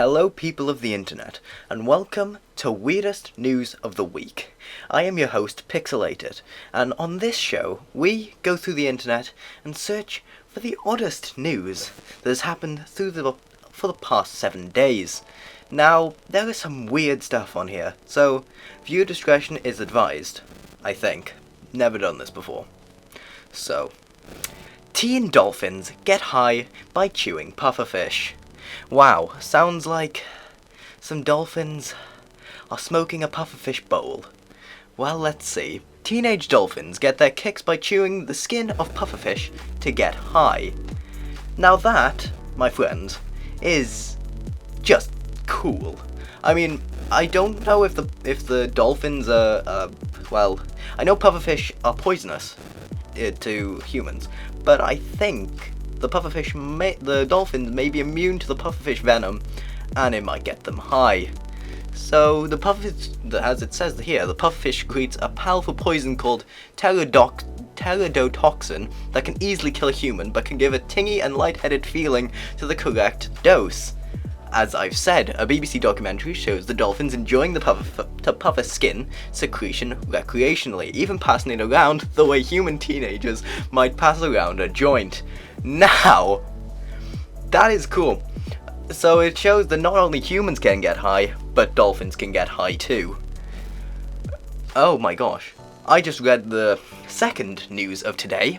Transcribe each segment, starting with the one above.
Hello people of the internet, and welcome to Weirdest News of the Week. I am your host, Pixelated, and on this show, we go through the internet and search for the oddest news that has happened for the past 7 days. Now, there is some weird stuff on here, so viewer discretion is advised, I think. Never done this before. So, teen dolphins get high by chewing pufferfish. Wow, sounds like some dolphins are smoking a pufferfish bowl. Well, let's see. Teenage dolphins get their kicks by chewing the skin of pufferfish to get high. Now that, my friends, is just cool. I mean, I don't know if the dolphins are, well, I know pufferfish are poisonous to humans, but I think the dolphins may be immune to the pufferfish venom, and it might get them high. So the pufferfish, as it says here, the pufferfish secretes a powerful poison called pterodotoxin that can easily kill a human, but can give a tingy and lightheaded feeling to the correct dose. As I've said, a BBC documentary shows the dolphins enjoying the puffer skin secretion recreationally, even passing it around the way human teenagers might pass around a joint. Now, that is cool. So it shows that not only humans can get high, but dolphins can get high too. Oh my gosh. I just read the second news of today.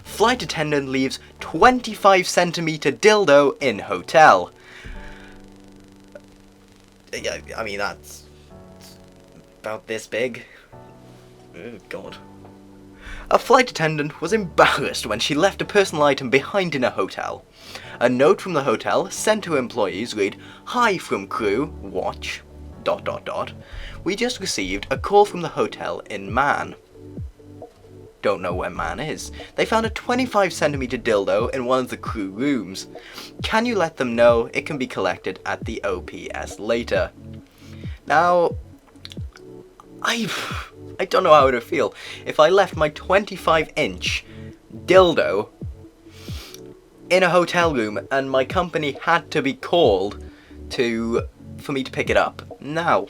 Flight attendant leaves 25 centimeter dildo in hotel. I mean, that's about this big. Oh god. A flight attendant was embarrassed when she left a personal item behind in a hotel. A note from the hotel sent to employees read, "Hi from crew, watch, ... We just received a call from the hotel in Man." Don't know where Man is. They found a 25 centimeter dildo in one of the crew rooms. Can you let them know it can be collected at the OPS later? Now, I don't know how it would feel if I left my 25-inch dildo in a hotel room and my company had to be called for me to pick it up. Now,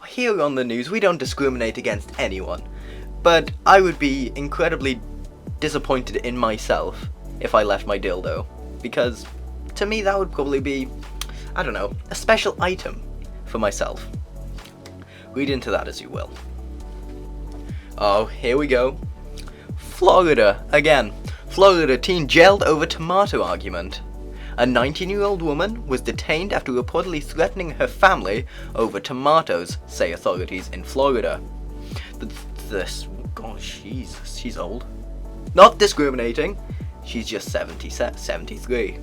here on the news, we don't discriminate against anyone, but I would be incredibly disappointed in myself if I left my dildo, because to me that would probably be, I don't know, a special item for myself. Read into that as you will. Oh, here we go. Florida, again. Florida teen jailed over tomato argument. A 19-year-old woman was detained after reportedly threatening her family over tomatoes, say authorities in Florida. Gosh, she's old. Not discriminating, she's just 73.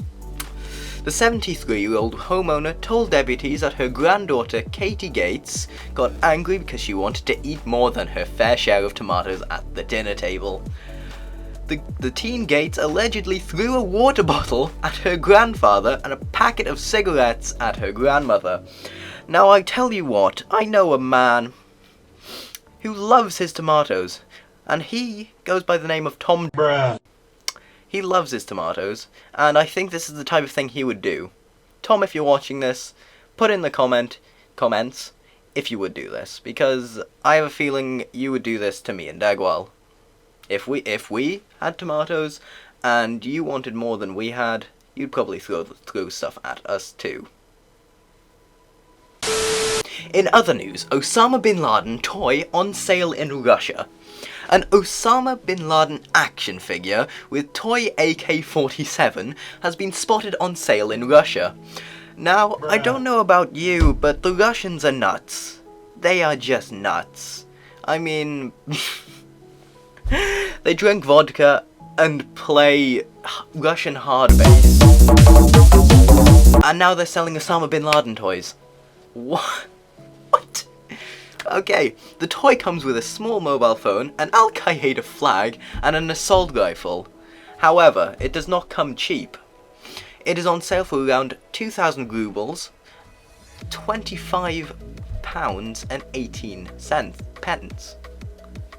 The 73-year-old homeowner told deputies that her granddaughter, Katie Gates, got angry because she wanted to eat more than her fair share of tomatoes at the dinner table. The teen Gates allegedly threw a water bottle at her grandfather and a packet of cigarettes at her grandmother. Now I tell you what, I know a man who loves his tomatoes, and he goes by the name of Tom Bruh. He loves his tomatoes, and I think this is the type of thing he would do. Tom, if you're watching this, put in the comments if you would do this, because I have a feeling you would do this to me and Dagwal. If we had tomatoes and you wanted more than we had, you'd probably throw stuff at us too. In other news, Osama Bin Laden toy on sale in Russia. An Osama Bin Laden action figure with toy AK-47 has been spotted on sale in Russia. Now, I don't know about you, but the Russians are nuts. They are just nuts. I mean, they drink vodka and play Russian hard bass. And now they're selling Osama Bin Laden toys. What? Okay, the toy comes with a small mobile phone, an Al-Qaeda flag, and an assault rifle. However, it does not come cheap. It is on sale for around 2,000 rubles, £25.18.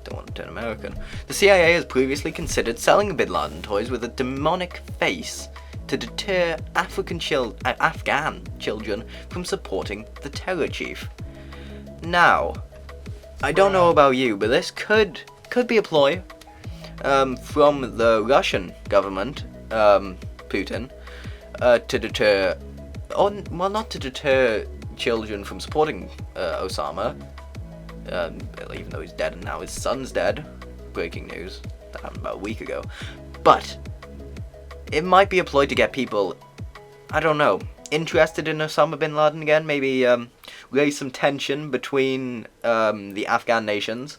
Don't want to turn American. The CIA has previously considered selling Bin Laden toys with a demonic face to deter Afghan children from supporting the terror chief. Now, I don't know about you, but this could be a ploy from the Russian government, Putin, to deter, not to deter children from supporting Osama, even though he's dead and now his son's dead. Breaking news. That happened about a week ago. But it might be a ploy to get people, I don't know, interested in Osama Bin Laden again. Maybe raise some tension between the Afghan nations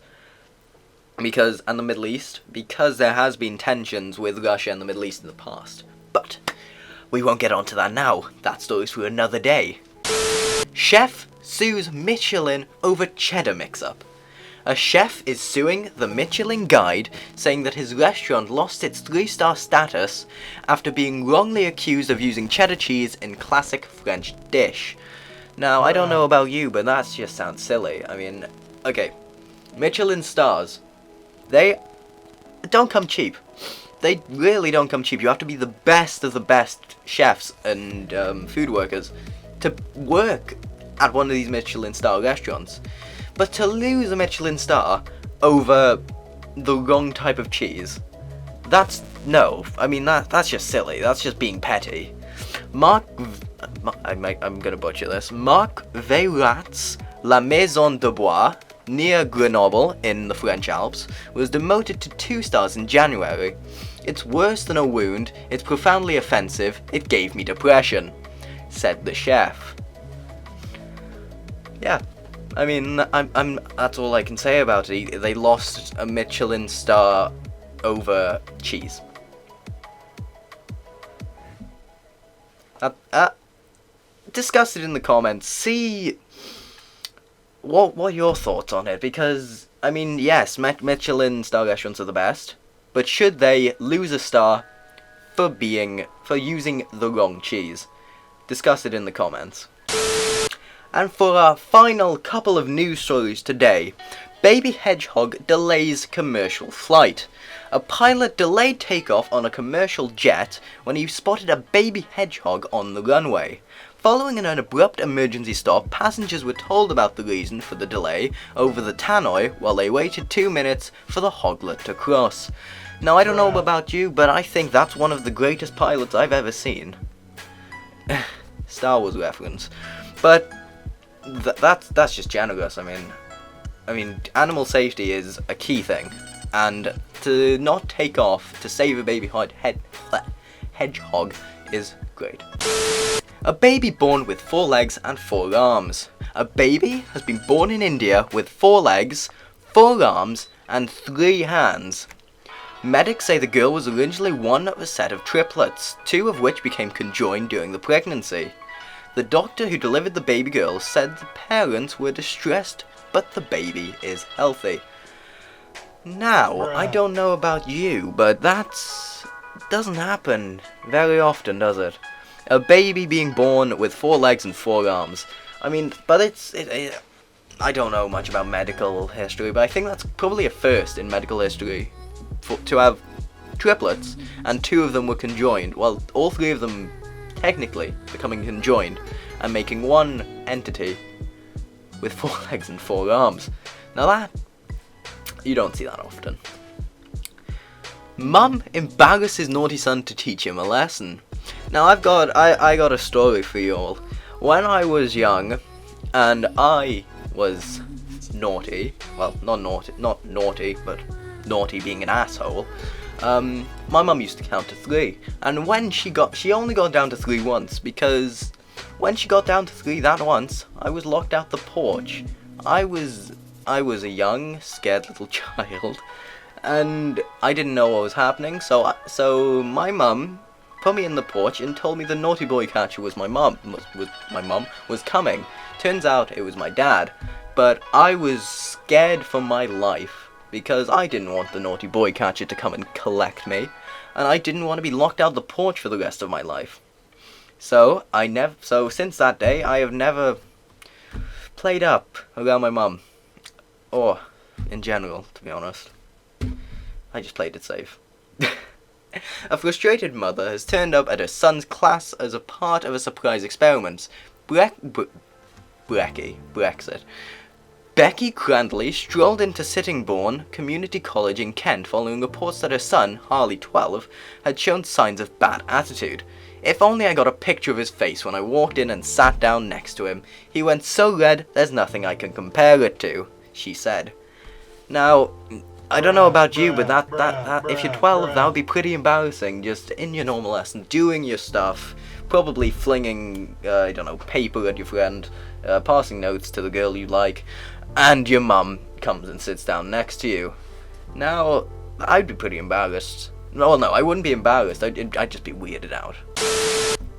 and the Middle East, because there has been tensions with Russia and the Middle East in the past. But we won't get onto that now. That story's for another day. Chef sues Michelin over cheddar mix-up. A chef is suing the Michelin Guide, saying that his restaurant lost its 3-star status after being wrongly accused of using cheddar cheese in classic French dish. Now, I don't know about you, but that just sounds silly. I mean, okay, Michelin stars, they don't come cheap. They really don't come cheap. You have to be the best of the best chefs and food workers to work at one of these Michelin star restaurants. But to lose a Michelin star over the wrong type of cheese, that's just silly. That's just being petty. I'm gonna butcher this. Marc Veyrat's La Maison de Bois, near Grenoble in the French Alps, was demoted to 2 stars in January. It's worse than a wound, it's profoundly offensive, it gave me depression, said the chef. Yeah, I mean, that's all I can say about it. They lost a Michelin star over cheese. Discuss it in the comments. See what your thoughts on it, because I mean, yes, Michelin star restaurants are the best, but should they lose a star for using the wrong cheese? Discuss it in the comments. And for our final couple of news stories today, baby hedgehog delays commercial flight. A pilot delayed takeoff on a commercial jet when he spotted a baby hedgehog on the runway. Following an abrupt emergency stop, passengers were told about the reason for the delay over the tannoy while they waited 2 minutes for the hoglet to cross. Now, I don't know about you, but I think that's one of the greatest pilots I've ever seen. Star Wars reference. But that's just generous. I mean, animal safety is a key thing, and to not take off to save a baby hedgehog is great. A baby born with 4 legs and 4 arms. A baby has been born in India with 4 legs, 4 arms, and 3 hands. Medics say the girl was originally one of a set of triplets, 2 of which became conjoined during the pregnancy. The doctor who delivered the baby girl said the parents were distressed, but the baby is healthy. Now, I don't know about you, but that doesn't happen very often, does it? A baby being born with 4 legs and 4 arms. I mean, but I don't know much about medical history, but I think that's probably a first in medical history to have triplets, and 2 of them were conjoined, while all 3 of them technically becoming conjoined and making one entity with 4 legs and 4 arms. Now that, you don't see that often. Mum embarrasses naughty son to teach him a lesson. Now I got a story for you all. When I was young and I was naughty, well, not naughty, but naughty being an asshole, my mum used to count to 3, and when she only got down to 3 once, because when she got down to 3 that once, I was locked out the porch. I was a young, scared little child, and I didn't know what was happening, so my mum put me in the porch and told me the naughty boy catcher was my mum was coming. Turns out it was my dad, but I was scared for my life, because I didn't want the naughty boy catcher to come and collect me, and I didn't want to be locked out the porch for the rest of my life. So since that day, I have never played up around my mum, or in general, to be honest. I just played it safe. A frustrated mother has turned up at her son's class as a part of a surprise experiment. Brexit. Becky Crandley strolled into Sittingbourne Community College in Kent following reports that her son, Harley 12, had shown signs of bad attitude. If only I got a picture of his face when I walked in and sat down next to him. He went so red, there's nothing I can compare it to, she said. Now, I don't know about you, but that if you're 12, that would be pretty embarrassing, just in your normal lesson, doing your stuff, probably flinging, paper at your friend, passing notes to the girl you like, and your mum comes and sits down next to you. Now, I'd be pretty embarrassed. Well, no, I wouldn't be embarrassed, I'd just be weirded out.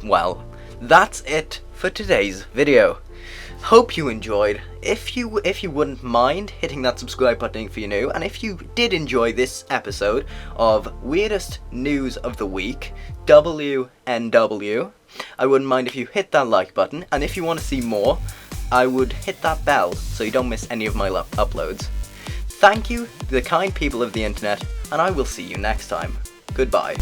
Well, that's it for today's video. Hope you enjoyed. If you wouldn't mind hitting that subscribe button if you're new, and if you did enjoy this episode of Weirdest News of the Week, WNW, I wouldn't mind if you hit that like button, and if you want to see more, I would hit that bell so you don't miss any of my uploads. Thank you, the kind people of the internet, and I will see you next time. Goodbye.